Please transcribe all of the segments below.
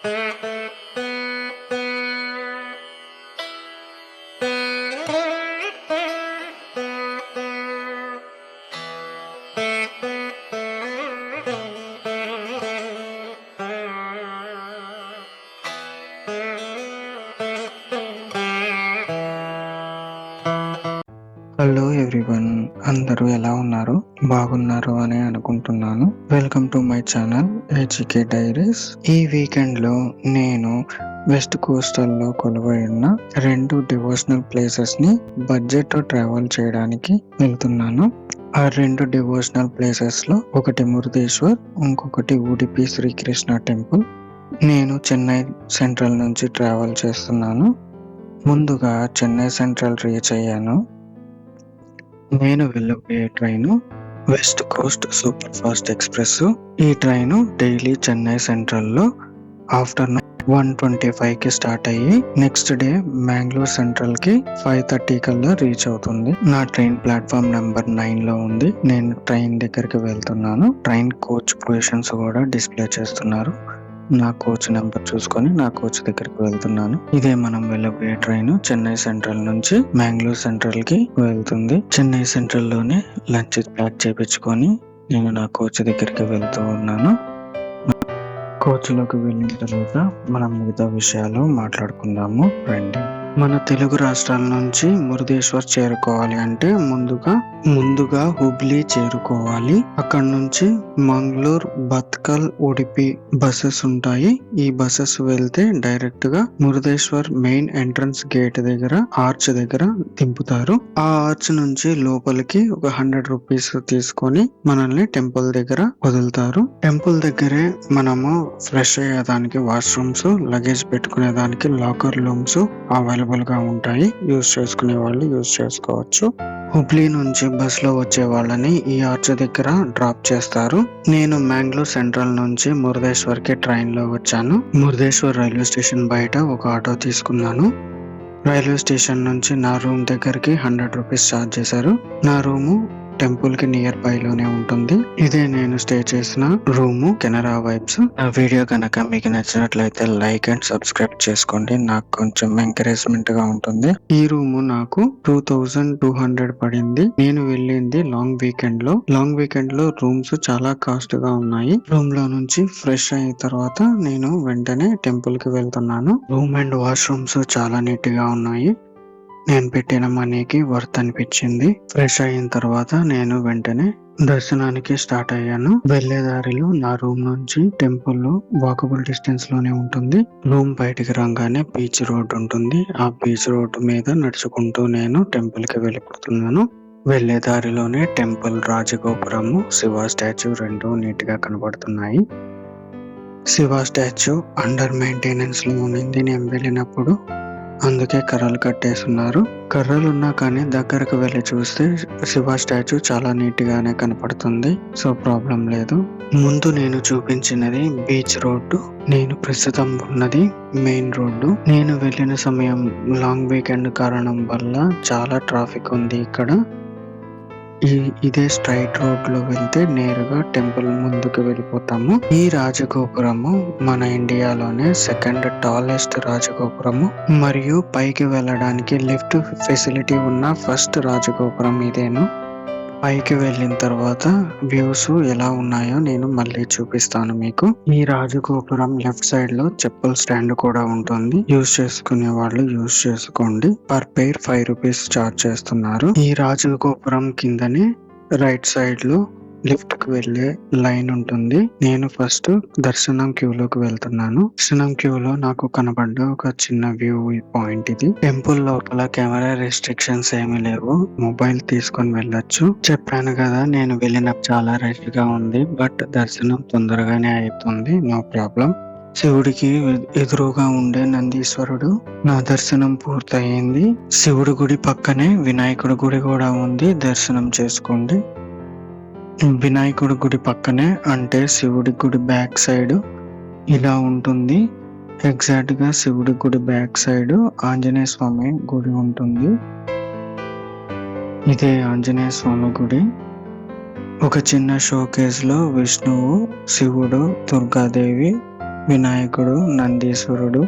Hello everyone, అందరూ ఎలా ఉన్నారు? బాగున్నారు అని అనుకుంటున్నాను. Welcome to my channel ఏజీకే diaries. ఈ వీకెండ్ లో నేను వెస్ట్ కోస్టల్ లో కొలువై ఉన్న 2 డివోషనల్ ప్లేసెస్ ని బడ్జెట్ తో ట్రావెల్ చేయడానికి వెళ్తున్నాను. ఆ 2 డివోషనల్ ప్లేసెస్ లో ఒకటి మురుదేశ్వర్, ఇంకొకటి ఉడిపి శ్రీకృష్ణ టెంపుల్. నేను చెన్నై సెంట్రల్ నుంచి ట్రావెల్ చేస్తున్నాను. ముందుగా చెన్నై సెంట్రల్ రీచ్ అయ్యాను. నేను వెళ్ళబోయే train west Coast super fast express. ఈ ట్రైన్ డైలీ చెన్నై సెంట్రల్ లో ఆఫ్టర్నూన్ 1:25 కి స్టార్ట్ అయ్యి నెక్స్ట్ డే మ్యాంగ్లూర్ సెంట్రల్ కి 5:30 కల్లా రీచ్ అవుతుంది. నా ట్రైన్ ప్లాట్ఫామ్ నెంబర్ 9 లో ఉంది. నేను ట్రైన్ దగ్గరికి వెళ్తున్నాను. ట్రైన్ కోచ్ పొజిషన్స్ కూడా డిస్ప్లే చేస్తున్నారు. నా కోచ్ నెంబర్ చూసుకొని నా కోచ్ దగ్గరికి వెళ్తున్నాను. ఇదే మనం వెళ్ళబోయే ట్రైన్ చెన్నై సెంట్రల్ నుంచి మ్యాంగ్లూర్ సెంట్రల్ కి వెళ్తుంది. చెన్నై సెంట్రల్ లోనే లంచ్ ప్యాక్ చేపించుకొని నేను నా కోచ్ దగ్గరికి వెళ్తూ ఉన్నాను. కోచ్ లోకి వెళ్ళిన తర్వాత మనం మిగతా విషయాలు మాట్లాడుకుందాము రండి. మన తెలుగు రాష్ట్రాల నుంచి మురుదేశ్వర్ చేరుకోవాలి అంటే ముందుగా హుబ్లీ చేరుకోవాలి. అక్కడ నుంచి మంగళూరు, బత్కల్, ఉడిపి బస్సెస్ ఉంటాయి. ఈ బస్సెస్ వెళ్తే డైరెక్ట్ గా మురుదేశ్వర్ మెయిన్ ఎంట్రన్స్ గేట్ దగ్గర ఆర్చ్ దగ్గర దింపుతారు. ఆ ఆర్చ్ నుంచి లోపలికి ఒక 100 రూపీస్ తీసుకొని మనల్ని టెంపుల్ దగ్గర వదులుతారు. టెంపుల్ దగ్గరే మనము ఫ్రెష్ అయ్యేదానికి వాష్రూమ్స్, లగేజ్ పెట్టుకునే దానికి లాకర్ రూమ్స్ అవైలబుల్ గా ఉంటాయి. యూజ్ చేసుకునే వాళ్ళు యూజ్ చేసుకోవచ్చు. హుబ్లీ నుంచి బస్ లో వచ్చే వాళ్ళని ఈ ఆర్చ్ దగ్గర డ్రాప్ చేస్తారు. నేను మ్యాంగ్లూర్ సెంట్రల్ నుంచి మురుదేశ్వర్ కి ట్రైన్ లో వచ్చాను. మురుదేశ్వర్ రైల్వే స్టేషన్ బయట ఒక ఆటో తీసుకున్నాను. రైల్వే స్టేషన్ నుంచి నా రూమ్ దగ్గరికి 100 రూపీస్ ఛార్జ్ చేశారు. నా రూము టెంపుల్ కి నియర్ బై లోనే ఉంటుంది. ఇదే నేను స్టే చేసిన రూము, కెనరా వైబ్స్. నా వీడియో కనుక మీకు నచ్చినట్లయితే లైక్ అండ్ సబ్స్క్రైబ్ చేసుకోండి. నాకు కొంచెం ఎంకరేజ్మెంట్ గా ఉంటుంది. ఈ రూము నాకు 2200 పడింది. నేను వెళ్ళింది లాంగ్ వీకెండ్ లో. లాంగ్ వీకెండ్ లో రూమ్స్ చాలా కాస్ట్ గా ఉన్నాయి. రూమ్ లో నుంచి ఫ్రెష్ అయిన తర్వాత నేను వెంటనే టెంపుల్ కి వెళ్తున్నాను. రూమ్ అండ్ వాష్రూమ్స్ చాలా నీట్ గా ఉన్నాయి. నేను పెట్టిన మనీకి వర్త్ అనిపించింది. ఫ్రెష్ అయిన తర్వాత నేను వెంటనే దర్శనానికి స్టార్ట్ అయ్యాను. వెళ్లే దారిలో నా రూమ్ నుంచి టెంపుల్ వాకబుల్ డిస్టెన్స్ లోనే ఉంటుంది. రూమ్ బయటికి రాగానే బీచ్ రోడ్ ఉంటుంది. ఆ బీచ్ రోడ్ మీద నడుచుకుంటూ నేను టెంపుల్ కి వెళ్ళిపోతున్నాను. వెళ్లే దారిలోనే టెంపుల్, రాజగోపురము, శివ స్టాచ్యూ 2 నీట్ గా కనబడుతున్నాయి. శివ స్టాచ్యూ అండర్ మెయింటెనెన్స్ లో ఉంది నేను వెళ్ళినప్పుడు. అందుకే కర్రలు కట్టేస్తున్నారు. కర్రలు ఉన్నా కానీ దగ్గరకు వెళ్ళి చూస్తే శివ స్టాచ్యూ చాలా నీట్ గానే కనపడుతుంది. సో ప్రాబ్లం లేదు. ముందు నేను చూపించినది బీచ్ రోడ్డు. నేను ప్రస్తుతం ఉన్నది మెయిన్ రోడ్డు. నేను వెళ్ళిన సమయం లాంగ్ వీకెండ్ కారణం వల్ల చాలా ట్రాఫిక్ ఉంది ఇక్కడ. ఇదే స్ట్రైట్ రోడ్ లో వెళ్తే నేరుగా టెంపుల్ ముందుకు వెళ్ళిపోతాము. ఈ రాజగోపురము మన ఇండియాలోనే సెకండ్ టాలెస్ట్ రాజగోపురము మరియు పైకి వెళ్ళడానికి లిఫ్ట్ ఫెసిలిటీ ఉన్న ఫస్ట్ రాజగోపురం ఇదేను. పైకి వెళ్ళిన తర్వాత వ్యూస్ ఎలా ఉన్నాయో నేను మళ్ళీ చూపిస్తాను మీకు. ఈ రాజగోపురం లెఫ్ట్ సైడ్ లో చెప్పుల స్టాండ్ కూడా ఉంటుంది. యూజ్ చేసుకునే వాళ్ళు యూజ్ చేసుకోండి. పర్ పేర్ 5 రూపీస్ ఛార్జ్ చేస్తున్నారు. ఈ రాజగోపురం కిందనే రైట్ సైడ్ లో లిఫ్ట్ కి వెళ్లే లైన్ ఉంటుంది. నేను ఫస్ట్ దర్శనం క్యూ లోకి వెళ్తున్నాను. దర్శనం క్యూ లో నాకు కనబడ్డ ఒక చిన్న వ్యూ పాయింట్ ఇది. టెంపుల్ లోపల కెమెరా రెస్ట్రిక్షన్స్ ఏమీ లేవు. మొబైల్ తీసుకొని వెళ్ళొచ్చు. చెప్పాను కదా నేను వెళ్ళిన చాలా రష్ గా ఉంది. బట్ దర్శనం తొందరగానే అవుతుంది. No problem. శివుడికి ఎదురుగా ఉండే నందీశ్వరుడు. నా దర్శనం పూర్తయింది. శివుడి గుడి పక్కనే వినాయకుడి గుడి కూడా ఉంది. దర్శనం చేసుకోండి. వినాయకుడి గుడి పక్కనే అంటే శివుడి గుడి బ్యాక్ సైడ్ ఇలా ఉంటుంది. ఎగ్జాక్ట్ గా శివుడి గుడి బ్యాక్ సైడ్ ఆంజనేయ స్వామి గుడి ఉంటుంది. ఇదే ఆంజనేయ స్వామి గుడి. ఒక చిన్న షోకేస్ లో విష్ణువు, శివుడు, దుర్గాదేవి వినాయకుడు, నందీశ్వరుడు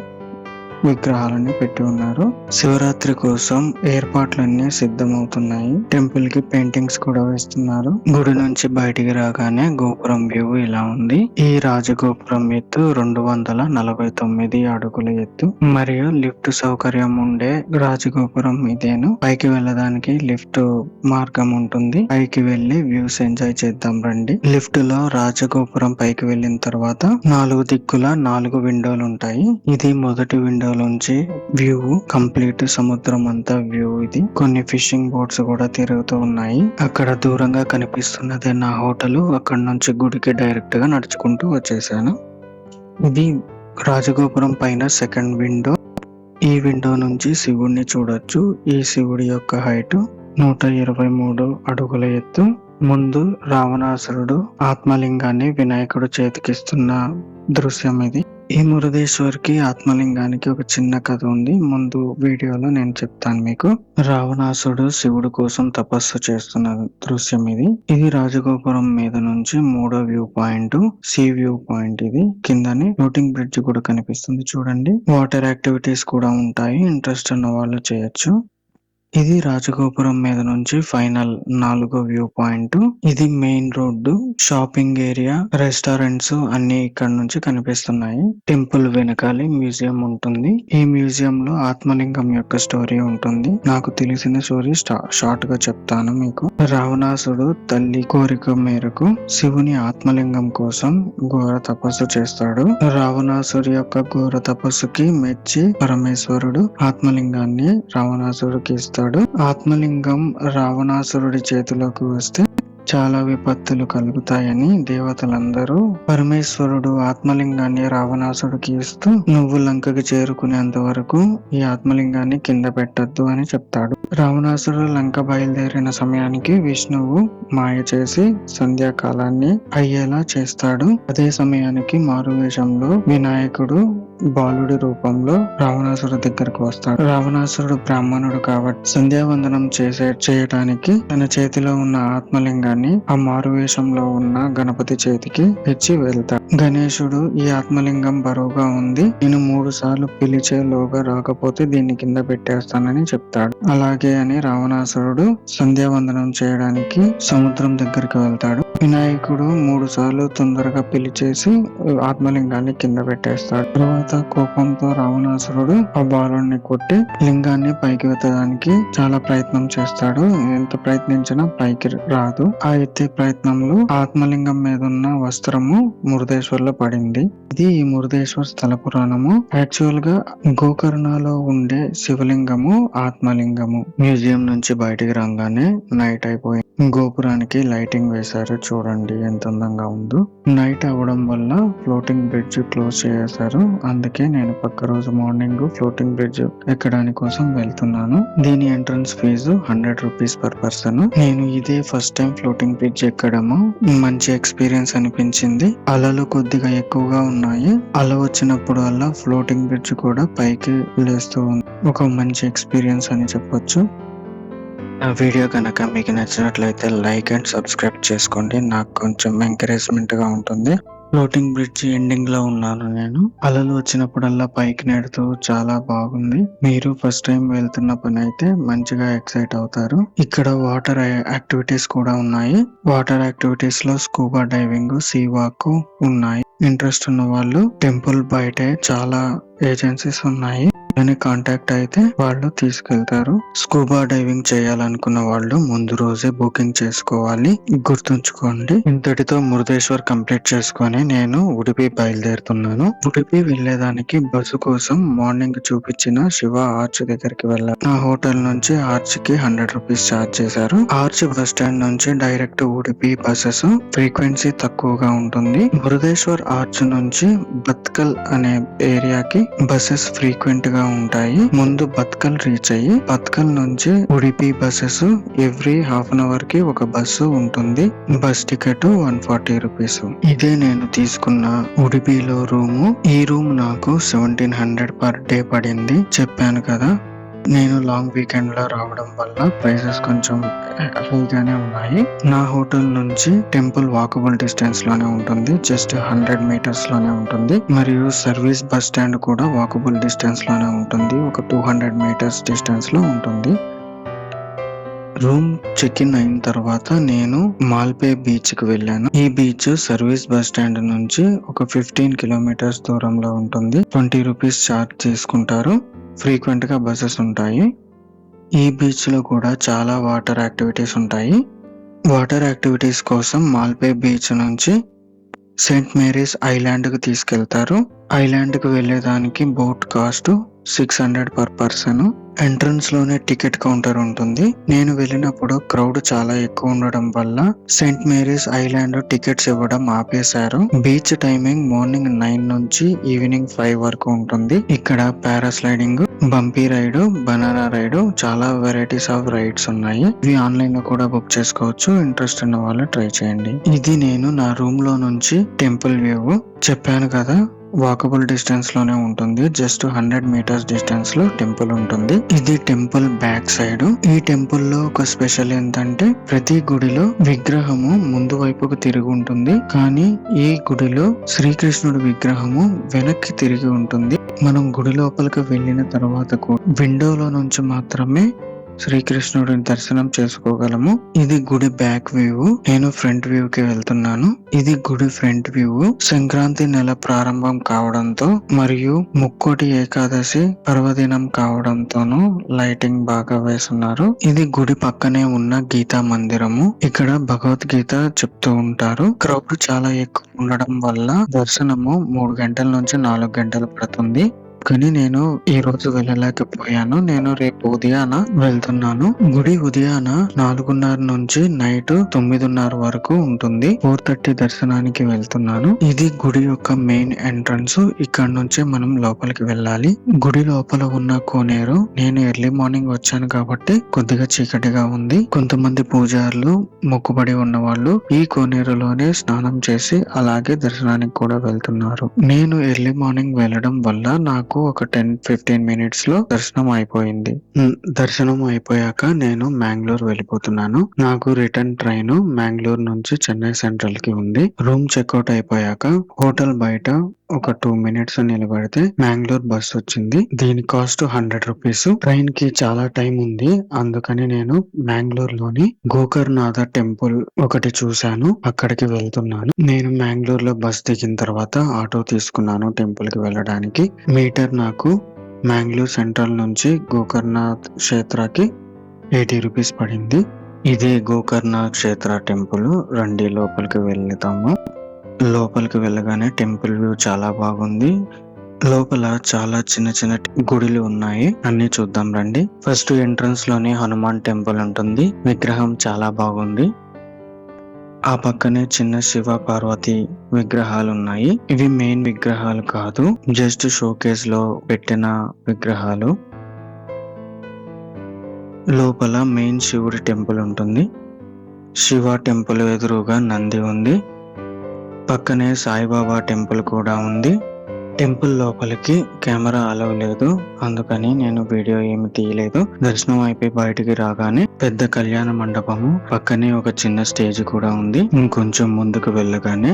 విగ్రహాలని పెట్టి ఉన్నారు. శివరాత్రి కోసం ఏర్పాట్లన్నీ సిద్ధమవుతున్నాయి. టెంపుల్ కి పెయింటింగ్స్ కూడా వేస్తున్నారు. గుడి నుంచి బయటికి రాగానే గోపురం వ్యూ ఇలా ఉంది. ఈ రాజగోపురం ఎత్తు 249 అడుగుల ఎత్తు మరియు లిఫ్ట్ సౌకర్యం ఉండే రాజగోపురం ఇదేను. పైకి వెళ్ళడానికి లిఫ్ట్ మార్గం ఉంటుంది. పైకి వెళ్లి వ్యూస్ ఎంజాయ్ చేద్దాం రండి. లిఫ్ట్ లో రాజగోపురం పైకి వెళ్ళిన తర్వాత 4 దిక్కుల 4 విండోలు ఉంటాయి. ఇది మొదటి విండో నుంచి వ్యూ కంప్లీట్ సముద్రం అంతా వ్యూ. ఇది కొన్ని ఫిషింగ్ బోట్స్ కూడా తిరుగుతూ ఉన్నాయి. అక్కడ దూరంగా కనిపిస్తున్నది నా హోటల్. అక్కడ నుంచి గుడికి డైరెక్ట్ గా నడుచుకుంటూ వచ్చేసాను. ఇది రాజగోపురం పైన సెకండ్ విండో. ఈ విండో నుంచి శివుడిని చూడొచ్చు. ఈ శివుడి యొక్క హైట్ 123 అడుగుల ఎత్తు. ముందు రావణాసురుడు ఆత్మలింగాన్ని వినాయకుడు చేతికిస్తున్న దృశ్యం ఇది. ఈ మురుదేశ్వర్ కి ఆత్మలింగానికి ఒక చిన్న కథ ఉంది. ముందు వీడియోలో నేను చెప్తాను మీకు. రావణాసుడు శివుడు కోసం తపస్సు చేస్తున్న దృశ్యం ఇది. ఇది రాజగోపురం మీద నుంచి 3వ view point, see view point. ఇది కిందని ఫ్లోటింగ్ బ్రిడ్జ్ కూడా కనిపిస్తుంది చూడండి. వాటర్ యాక్టివిటీస్ కూడా ఉంటాయి. ఇంట్రెస్ట్ ఉన్న వాళ్ళు చేయొచ్చు. ఇది రాజగోపురం మీద నుంచి ఫైనల్ 4వ వ్యూ పాయింట్. ఇది main road, shopping area, restaurants అన్ని ఇక్కడ నుంచి కనిపిస్తున్నాయి. టెంపుల్ వెనకాలే మ్యూజియం ఉంటుంది. ఈ మ్యూజియం లో ఆత్మలింగం యొక్క స్టోరీ ఉంటుంది. నాకు తెలిసిన స్టోరీ షార్ట్ గా చెప్తాను మీకు. రావణాసుడు తల్లి కోరిక మేరకు శివుని ఆత్మలింగం కోసం ఘోర తపస్సు చేస్తాడు. రావణాసుడి యొక్క ఘోర తపస్సుకి మెచ్చి పరమేశ్వరుడు ఆత్మలింగాన్ని రావణాసుడికి ఇస్తాడు. ఆత్మలింగం రావణాసురుడి చేతిలోకి వస్తే చాలా విపత్తులు కలుగుతాయని దేవతలందరూ పరమేశ్వరుడు ఆత్మలింగాన్ని రావణాసుడికి ఇస్తూ నువ్వు లంకకి చేరుకునేంత వరకు ఈ ఆత్మలింగాన్ని కింద పెట్టద్దు అని చెప్తాడు. రావణాసుడు లంక బయలుదేరిన సమయానికి విష్ణువు మాయ చేసి సంధ్యాకాలాన్ని అయ్యేలా చేస్తాడు. అదే సమయానికి మారువేషంలో వినాయకుడు బాలుడి రూపంలో రావణాసురుడు దగ్గరకు వస్తాడు. రావణాసురుడు బ్రాహ్మణుడు కాబట్టి సంధ్యావందనం చేయటానికి తన చేతిలో ఉన్న ఆత్మలింగాన్ని ఆ మారువేషంలో ఉన్న గణపతి చేతికి ఇచ్చి వెళ్తాడు. గణేశుడు ఈ ఆత్మలింగం బరువుగా ఉంది, నేను 3 సార్లు పిలిచేలోగా రాకపోతే దీన్ని కింద పెట్టేస్తానని చెప్తాడు. అలాగే అని రావణాసురుడు సంధ్యావందనం చేయడానికి సముద్రం దగ్గరికి వెళ్తాడు. వినాయకుడు 3 సార్లు తొందరగా పిలిచేసి ఆత్మలింగాన్ని కింద పెట్టేస్తాడు. తర్వాత కోపంతో రావణాసురుడు ఆ బాలుని కొట్టి లింగాన్ని పైకి ఎత్తడానికి చాలా ప్రయత్నం చేస్తాడు. ఎంత ప్రయత్నించినా పైకి రాదు. ఆ ఎత్తే ప్రయత్నంలో ఆత్మలింగం మీద ఉన్న వస్త్రము మురుదేశ్వర్లో పడింది. ఇది ఈ మురుదేశ్వర్ స్థల పురాణము. యాక్చువల్ గా గోకర్ణలో ఉండే శివలింగము ఆత్మలింగము. మ్యూజియం నుంచి బయటికి రాగానే నైట్ అయిపోయింది. గోపురానికి లైటింగ్ వేశారు చూడండి ఎంత అందంగా ఉందో. నైట్ అవడం వల్ల ఫ్లోటింగ్ బ్రిడ్జ్ క్లోజ్ చేశారు. అందుకే నేను పక్క రోజు మార్నింగ్ ఫ్లోటింగ్ బ్రిడ్జ్ ఎక్కడానికి కోసం వెళ్తున్నాను. దీని entrance fee 100 rupees per person. నేను ఇదే ఫస్ట్ టైం ఫ్లోటింగ్ బ్రిడ్జ్ ఎక్కడము. మంచి ఎక్స్పీరియన్స్ అనిపించింది. అలలు కొద్దిగా ఎక్కువగా ఉన్నాయి. అల వచ్చినప్పుడు వల్ల ఫ్లోటింగ్ బ్రిడ్జ్ కూడా పైకి లేస్తూ ఉంది. ఒక మంచి ఎక్స్పీరియన్స్ అని చెప్పొచ్చు. ఆ వీడియో కనుక మీకు నచ్చినట్లయితే లైక్ అండ్ సబ్స్క్రైబ్ చేసుకోండి. నాకు కొంచెం ఎంకరేజ్మెంట్ గా ఉంటుంది. ఫ్లోటింగ్ బ్రిడ్జ్ ఎండింగ్ లో ఉన్నాను నేను. అలలు వచ్చినప్పుడల్లా పైకి నెడుతూ చాలా బాగుంది. మీరు ఫస్ట్ టైం వెళ్తున్న పని అయితే మంచిగా ఎక్సైట్ అవుతారు. ఇక్కడ వాటర్ యాక్టివిటీస్ కూడా ఉన్నాయి. వాటర్ యాక్టివిటీస్ లో స్కూబా డైవింగ్, సీ వాక్ ఉన్నాయి. ఇంట్రెస్ట్ ఉన్న వాళ్ళు టెంపుల్ బయటే చాలా ఏజెన్సీస్ ఉన్నాయి. కాంటాక్ట్ అయితే వాళ్ళు తీసుకెళ్తారు. స్కూబా డైవింగ్ చేయాలనుకున్న వాళ్ళు ముందు రోజే బుకింగ్ చేసుకోవాలి, గుర్తుంచుకోండి. ఇంతటితో మురుదేశ్వర్ కంప్లీట్ చేసుకొని నేను ఉడిపి బయలుదేరుతున్నాను. ఉడిపి వెళ్లేదానికి బస్సు కోసం మార్నింగ్ చూపించిన శివ ఆర్చ్ దగ్గరికి వెళ్ళాను. ఆ హోటల్ నుంచి ఆర్చ్ కి 100 రూపీస్ ఛార్జ్ చేశారు. ఆర్చ్ బస్ స్టాండ్ నుంచి డైరెక్ట్ ఉడిపి బస్సెస్ ఫ్రీక్వెన్సీ తక్కువగా ఉంటుంది. మురుదేశ్వర్ ఆర్చ్ నుంచి బత్కల్ అనే ఏరియాకి బస్సెస్ ఫ్రీక్వెంట్ గా ఉంటాయి. ముందు బత్కల్ రీచ్ అయ్యి బత్కల్ నుంచి Udupi buses every half an hour కి ఒక బస్సు ఉంటుంది. Bus ticket 140 rupees. ఇదే నేను తీసుకున్న ఉడిపిలో రూము. ఈ రూమ్ నాకు 1700 పర్ డే పడింది. చెప్పాను కదా. నేను లాంగ్ వీకెండ్ లో రావడం వల్ల ప్రైసెస్ కొంచెం హైగానే ఉన్నాయి. నా హోటల్ నుంచి టెంపుల్ వాకబుల్ డిస్టెన్స్ లోనే ఉంటుంది, జస్ట్ 100 మీటర్స్ లోనే ఉంటుంది. మరియు సర్వీస్ బస్ స్టాండ్ కూడా వాకబుల్ డిస్టెన్స్ లోనే ఉంటుంది, ఒక 200 మీటర్స్ డిస్టెన్స్ లో ఉంటుంది. రూమ్ చెక్ ఇన్ అయిన తర్వాత నేను మాల్పే బీచ్ కి వెళ్ళాను. ఈ బీచ్ సర్వీస్ బస్ స్టాండ్ నుంచి ఒక 15 కిలోమీటర్స్ దూరంలో ఉంటుంది. 20 రూపీస్ ఛార్జ్ తీసుకుంటారు. ఫ్రీక్వెంట్ గా బస్సెస్ ఉంటాయి. ఈ బీచ్ లో కూడా చాలా వాటర్ యాక్టివిటీస్ ఉంటాయి. వాటర్ యాక్టివిటీస్ కోసం మాల్పే బీచ్ నుంచి సెయింట్ మేరీస్ ఐలాండ్ కు తీసుకెళ్తారు. ఐలాండ్ కు వెళ్లేదానికి boat cost 600 per person. Entrance లోనే టికెట్ కౌంటర్ ఉంటుంది. నేను వెళ్ళినప్పుడు క్రౌడ్ చాలా ఎక్కువ ఉండడం వల్ల సెయింట్ మేరీస్ ఐలాండ్ టికెట్స్ ఇవ్వడం ఆపేశారు. బీచ్ టైమింగ్ మార్నింగ్ 9 నుంచి ఈవినింగ్ 5 వరకు ఉంటుంది. ఇక్కడ పారాస్లైడింగ్, బంపీ రైడ్, బనానా రైడ్, చాలా వెరైటీస్ ఆఫ్ రైడ్స్ ఉన్నాయి. ఇవి ఆన్లైన్ లో కూడా బుక్ చేసుకోవచ్చు. ఇంట్రెస్ట్ ఉన్న వాళ్ళు ట్రై చేయండి. ఇది నేను నా రూమ్ లో నుంచి టెంపుల్ వ్యూ. చెప్పాను కదా, వాకబుల్ డిస్టెన్స్ లోనే ఉంటుంది. జస్ట్ 100 మీటర్స్ డిస్టెన్స్ లో టెంపుల్ ఉంటుంది. ఇది టెంపుల్ బ్యాక్ సైడ్. ఈ టెంపుల్ లో ఒక స్పెషల్ ఏంటంటే ప్రతి గుడిలో విగ్రహము ముందు వైపుకు తిరిగి ఉంటుంది, కానీ ఈ గుడిలో శ్రీకృష్ణుడి విగ్రహము వెనక్కి తిరిగి ఉంటుంది. మనం గుడి లోపలికి వెళ్ళిన తర్వాత కూడా విండోలో నుంచి మాత్రమే శ్రీకృష్ణుడిని దర్శనం చేసుకోగలము. ఇది గుడి బ్యాక్ వ్యూ. నేను ఫ్రంట్ వ్యూ కి వెళ్తున్నాను. ఇది గుడి ఫ్రంట్ వ్యూ. సంక్రాంతి నెల ప్రారంభం కావడంతో మరియు ముక్కోటి ఏకాదశి పర్వదినం కావడంతోనూ లైటింగ్ బాగా వేస్తున్నారు. ఇది గుడి పక్కనే ఉన్న గీతా మందిరము. ఇక్కడ భగవద్గీత చెప్తూ ఉంటారు. క్రౌడ్ చాలా ఎక్కువ ఉండడం వల్ల దర్శనము 3 గంటల నుంచి 4 గంటలు పడుతుంది. కానీ నేను ఈ రోజు వెళ్ళలేకపోయాను. నేను రేపు ఉదయాన వెళ్తున్నాను. గుడి ఉదయాన 4:30 నుంచి నైట్ 9:30 వరకు ఉంటుంది. 4:30 దర్శనానికి వెళ్తున్నాను. ఇది గుడి యొక్క మెయిన్ ఎంట్రన్స్. ఇక్కడ నుంచే మనం లోపలికి వెళ్ళాలి. గుడి లోపల ఉన్న కోనేరు. నేను ఎర్లీ మార్నింగ్ వచ్చాను కాబట్టి కొద్దిగా చీకటిగా ఉంది. కొంతమంది పూజారులు, మొక్కుబడి ఉన్న వాళ్ళు ఈ కోనేరులోనే స్నానం చేసి అలాగే దర్శనానికి కూడా వెళ్తున్నారు. నేను ఎర్లీ మార్నింగ్ వెళ్ళడం వల్ల నాకు ఒక 10-15 మినిట్స్ లో దర్శనం అయిపోయింది. దర్శనం అయిపోయాక నేను మ్యాంగ్లూర్ వెళ్ళిపోతున్నాను. నాకు రిటర్న్ ట్రైన్ మ్యాంగ్లూర్ నుంచి చెన్నై సెంట్రల్ కి ఉంది. రూమ్ చెక్అవుట్ అయిపోయాక హోటల్ బయట ఒక 2 మినిట్స్ నిలబడితే మ్యాంగ్లూర్ బస్ వచ్చింది. దీని కాస్ట్ 100 రూపీస్. ట్రైన్ కి చాలా టైం ఉంది, అందుకని నేను మ్యాంగ్లూర్ లోని గోకర్నాథ టెంపుల్ ఒకటి చూశాను, అక్కడికి వెళ్తున్నాను. నేను మ్యాంగ్లూర్ లో బస్ దిగిన తర్వాత ఆటో తీసుకున్నాను టెంపుల్ కి వెళ్ళడానికి. మీటర్ నాకు మ్యాంగ్లూర్ సెంట్రల్ నుంచి గోకర్నాథ్ క్షేత్రకి 80 రూపీస్ పడింది. ఇదే గోకర్నాథ్ క్షేత్ర టెంపుల్. రండి లోపలికి వెళ్తాము. లోపలికి వెళ్ళగానే టెంపుల్ వ్యూ చాలా బాగుంది. లోపల చాలా చిన్న చిన్న గుడిలు ఉన్నాయి, అన్ని చూద్దాం రండి. ఫస్ట్ ఎంట్రన్స్ లోనే హనుమాన్ టెంపుల్ ఉంటుంది. విగ్రహం చాలా బాగుంది. ఆ పక్కనే చిన్న శివ పార్వతి విగ్రహాలు ఉన్నాయి. ఇవి మెయిన్ విగ్రహాలు కాదు, జస్ట్ షోకేస్ లో పెట్టిన విగ్రహాలు. లోపల మెయిన్ శివుడి టెంపుల్ ఉంటుంది. శివ టెంపుల్ ఎదురుగా నంది ఉంది. పక్కనే సాయిబాబా టెంపుల్ కూడా ఉంది. టెంపుల్ లోపలికి కెమెరా అలౌ లేదు, అందుకని నేను వీడియో ఏమి తీయలేదు. దర్శనం అయిపోయి బయటికి రాగానే పెద్ద కళ్యాణ మండపము, పక్కనే ఒక చిన్న స్టేజ్ కూడా ఉంది. ఇంకొంచెం ముందుకు వెళ్ళగానే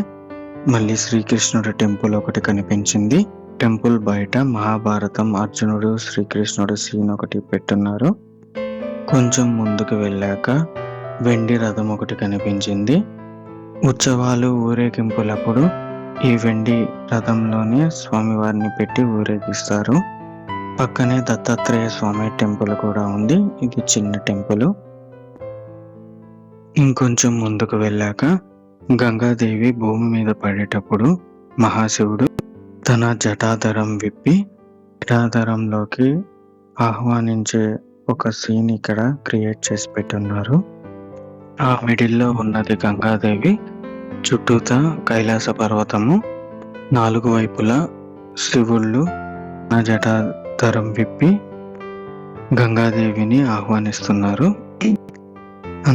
మళ్ళీ శ్రీకృష్ణుడి టెంపుల్ ఒకటి కనిపించింది. టెంపుల్ బయట మహాభారతం, అర్జునుడు శ్రీకృష్ణుడు సీన్ ఒకటి పెట్టున్నారు. కొంచెం ముందుకు వెళ్ళాక వెండి రథం ఒకటి కనిపించింది. ఉత్సవాలు, ఊరేగింపులప్పుడు ఈ వెండి రథంలోనే స్వామివారిని పెట్టి ఊరేగిస్తారు. పక్కనే దత్తాత్రేయ స్వామి టెంపుల్ కూడా ఉంది. ఇది చిన్న టెంపుల్. ఇంకొంచెం ముందుకు వెళ్ళాక గంగాదేవి భూమి మీద పడేటప్పుడు మహాశివుడు తన జటాధరం విప్పి జటాధరంలోకి ఆహ్వానించే ఒక సీన్ ఇక్కడ క్రియేట్ చేసి పెట్టున్నారు. ఆ మిడిల్లో ఉన్నది గంగాదేవి. చుట్టూతా కైలాస పర్వతము, 4 వైపులా శివుళ్ళు నా జటాధరం విప్పి గంగాదేవిని ఆహ్వానిస్తున్నారు.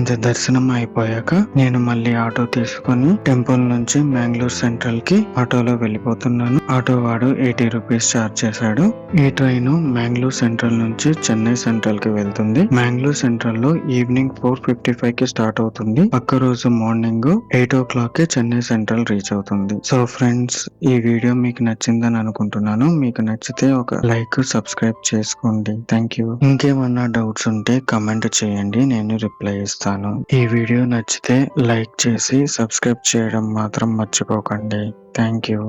అంతే దర్శనం అయిపోయాక నేను మళ్ళీ ఆటో తీసుకొని టెంపుల్ నుంచి మ్యాంగ్లూర్ సెంట్రల్ కి ఆటోలో వెళ్ళిపోతున్నాను. ఆటో వాడు 80 రూపీస్ ఛార్జ్ చేశాడు. ఈ ట్రైన్ మ్యాంగ్లూర్ సెంట్రల్ నుంచి చెన్నై సెంట్రల్ కి వెళ్తుంది. మ్యాంగ్లూర్ సెంట్రల్ లో ఈవినింగ్ 4:55 కి స్టార్ట్ అవుతుంది. పక్క రోజు మార్నింగ్ 8 o'clock కి చెన్నై సెంట్రల్ రీచ్ అవుతుంది. సో ఫ్రెండ్స్, ఈ వీడియో మీకు నచ్చిందని అనుకుంటున్నాను. మీకు నచ్చితే ఒక లైక్, సబ్స్క్రైబ్ చేసుకోండి. Thank you. ఇంకేమన్నా డౌట్స్ ఉంటే కమెంట్ చేయండి, నేను రిప్లై ఇస్తాను. ఈ వీడియో నచ్చితే లైక్ చేసి సబ్స్క్రైబ్ చేయడం మాత్రం మర్చిపోకండి. Thank you.